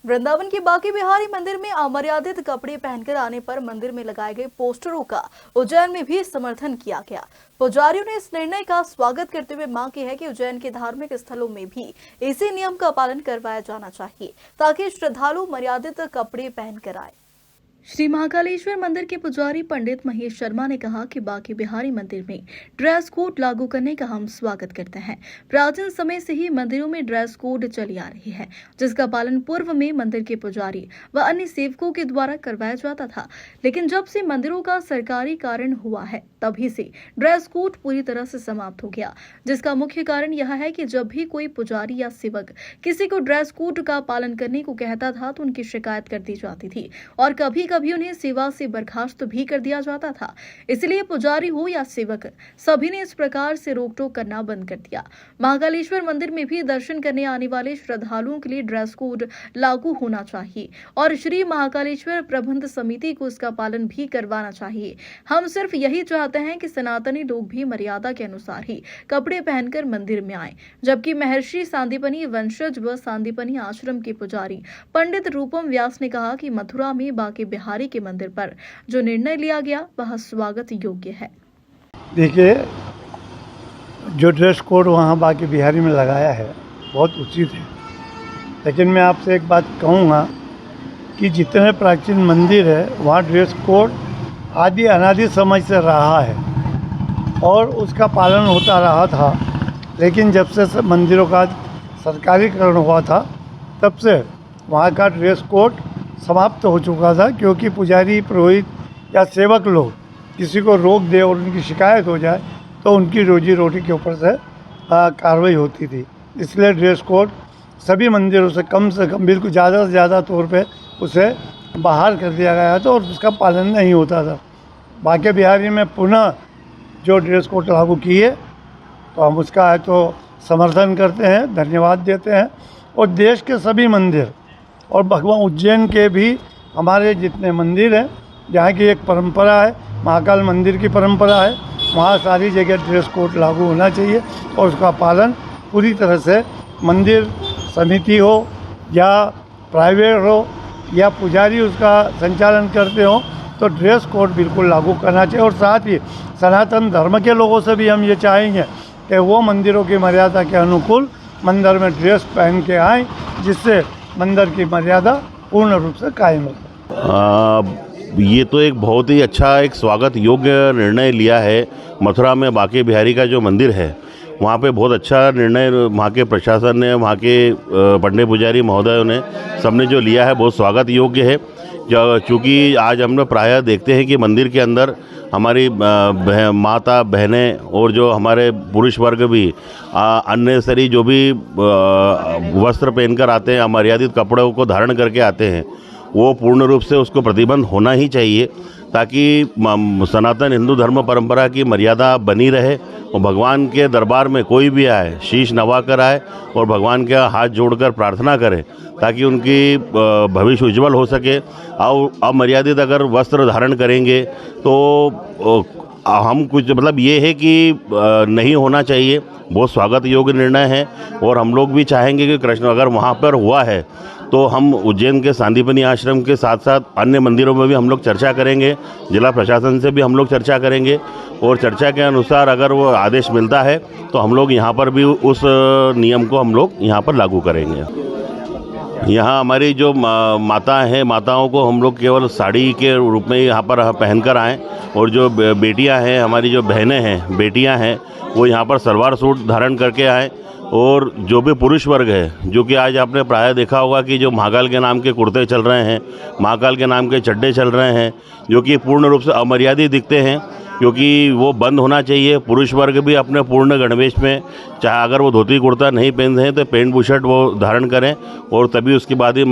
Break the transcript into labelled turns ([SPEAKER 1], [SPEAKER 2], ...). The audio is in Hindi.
[SPEAKER 1] वृंदावन के बांके बिहारी मंदिर में अमर्यादित कपड़े पहनकर आने पर मंदिर में लगाए गए पोस्टरों का उज्जैन में भी समर्थन किया गया। पुजारियों ने इस निर्णय का स्वागत करते हुए मांग की है कि उज्जैन के धार्मिक स्थलों में भी इसी नियम का पालन करवाया जाना चाहिए ताकि श्रद्धालु मर्यादित कपड़े पहनकर आए। श्री महाकालेश्वर मंदिर के पुजारी पंडित महेश शर्मा ने कहा कि बांके बिहारी मंदिर में ड्रेस कोड लागू करने का हम स्वागत करते हैं। प्राचीन समय से ही मंदिरों में ड्रेस कोड चली आ रही है, जिसका पालन पूर्व में मंदिर के पुजारी व अन्य सेवकों के द्वारा करवाया जाता था, लेकिन जब से मंदिरों का सरकारी कारण हुआ है तभी से ड्रेस कोड पूरी तरह से समाप्त हो गया, जिसका मुख्य कारण यह है कि जब भी कोई पुजारी या सेवक किसी को ड्रेस कोड का पालन करने को कहता था तो उनकी शिकायत कर दी जाती थी और कभी कभी उन्हें सेवा से बर्खास्त भी कर दिया जाता था। इसलिए पुजारी हो या सेवक, सभी ने इस प्रकार से रोक टोक करना बंद कर दिया। महाकालेश्वर मंदिर में भी दर्शन करने आने वाले श्रद्धालुओं के लिए ड्रेस कोड लागू होना चाहिए और श्री महाकालेश्वर प्रबंध समिति को इसका पालन भी करवाना चाहिए। हम सिर्फ यही चाहते हैं कि सनातनी लोग भी मर्यादा के अनुसार ही कपड़े पहनकर मंदिर में आए। जबकि महर्षि सांदीपनी वंशज व सांदीपनी आश्रम के पुजारी पंडित रूपम व्यास ने कहा कि मथुरा में बांके बिहारी के मंदिर पर जो निर्णय लिया गया वह स्वागत योग्य है।
[SPEAKER 2] देखिए, जो ड्रेस कोड वहाँ बांके बिहारी में लगाया है बहुत उचित है, लेकिन मैं आपसे एक बात कहूँगा कि जितने प्राचीन मंदिर है वहाँ ड्रेस कोड आदि अनादि समय से रहा है और उसका पालन होता रहा था। लेकिन जब से मंदिरों का सरकारीकरण हुआ था तब से वहाँ का ड्रेस कोड समाप्त हो चुका था, क्योंकि पुजारी, पुरोहित या सेवक लोग किसी को रोक दे और उनकी शिकायत हो जाए तो उनकी रोजी रोटी के ऊपर से कार्रवाई होती थी। इसलिए ड्रेस कोड सभी मंदिरों से कम बिल्कुल ज़्यादा से ज़्यादा तौर पे उसे बाहर कर दिया गया था और उसका पालन नहीं होता था। बांके बिहारी में पुनः जो ड्रेस कोड लागू किए तो हम उसका है तो समर्थन करते हैं, धन्यवाद देते हैं। और देश के सभी मंदिर और भगवान उज्जैन के भी हमारे जितने मंदिर हैं, जहाँ की एक परंपरा है, महाकाल मंदिर की परंपरा है, वहाँ सारी जगह ड्रेस कोड लागू होना चाहिए और उसका पालन पूरी तरह से मंदिर समिति हो या प्राइवेट हो या पुजारी उसका संचालन करते हो तो ड्रेस कोड बिल्कुल लागू करना चाहिए। और साथ ही सनातन धर्म के लोगों से भी हम ये चाहेंगे कि वो मंदिरों की मर्यादा के अनुकूल मंदिर में ड्रेस पहन के आएँ, जिससे मंदिर की मर्यादा पूर्ण रूप से कायम रहे।
[SPEAKER 3] ये तो एक बहुत ही अच्छा, एक स्वागत योग्य निर्णय लिया है। मथुरा में बांके बिहारी का जो मंदिर है वहाँ पे बहुत अच्छा निर्णय वहाँ के प्रशासन ने, वहाँ के पंडित पुजारी महोदयों ने, सबने जो लिया है बहुत स्वागत योग्य है। चूँकि आज हम लोग प्रायः देखते हैं कि मंदिर के अंदर हमारी माता बहनें और जो हमारे पुरुष वर्ग भी अननेसेसरी जो भी वस्त्र पहनकर आते हैं, अमर्यादित कपड़ों को धारण करके आते हैं, वो पूर्ण रूप से उसको प्रतिबंध होना ही चाहिए ताकि सनातन हिंदू धर्म परंपरा की मर्यादा बनी रहे और भगवान के दरबार में कोई भी आए शीश नवा कर आए और भगवान के हाथ जोड़कर प्रार्थना करे ताकि उनकी भविष्य उज्जवल हो सके। और अमर्यादित अगर वस्त्र धारण करेंगे तो हम कुछ मतलब ये है कि नहीं होना चाहिए। बहुत स्वागत योग्य निर्णय है और हम लोग भी चाहेंगे कि कृष्ण अगर वहाँ पर हुआ है तो हम उज्जैन के सांदीपनी आश्रम के साथ साथ अन्य मंदिरों में भी हम लोग चर्चा करेंगे, जिला प्रशासन से भी हम लोग चर्चा करेंगे और चर्चा के अनुसार अगर वो आदेश मिलता है तो हम लोग यहाँ पर भी उस नियम को हम लोग यहाँ पर लागू करेंगे। यहाँ हमारी जो माता हैं, माताओं को हम लोग केवल साड़ी के रूप में यहाँ पर पहनकर आएँ और जो बेटियाँ हैं, हमारी जो बहनें हैं, बेटियाँ हैं, वो यहाँ पर सलवार सूट धारण करके आएँ। और जो भी पुरुष वर्ग है, जो कि आज आपने प्रायः देखा होगा कि जो महाकाल के नाम के कुर्ते चल रहे हैं, महाकाल के नाम के चड्डे चल रहे हैं, जो कि पूर्ण रूप से अमर्यादित दिखते हैं, क्योंकि वो बंद होना चाहिए। पुरुष वर्ग भी अपने पूर्ण गणवेश में, चाहे अगर वो धोती कुर्ता नहीं पहनते हैं तो पैंट बुशर्ट वो धारण करें और तभी उसके बाद ही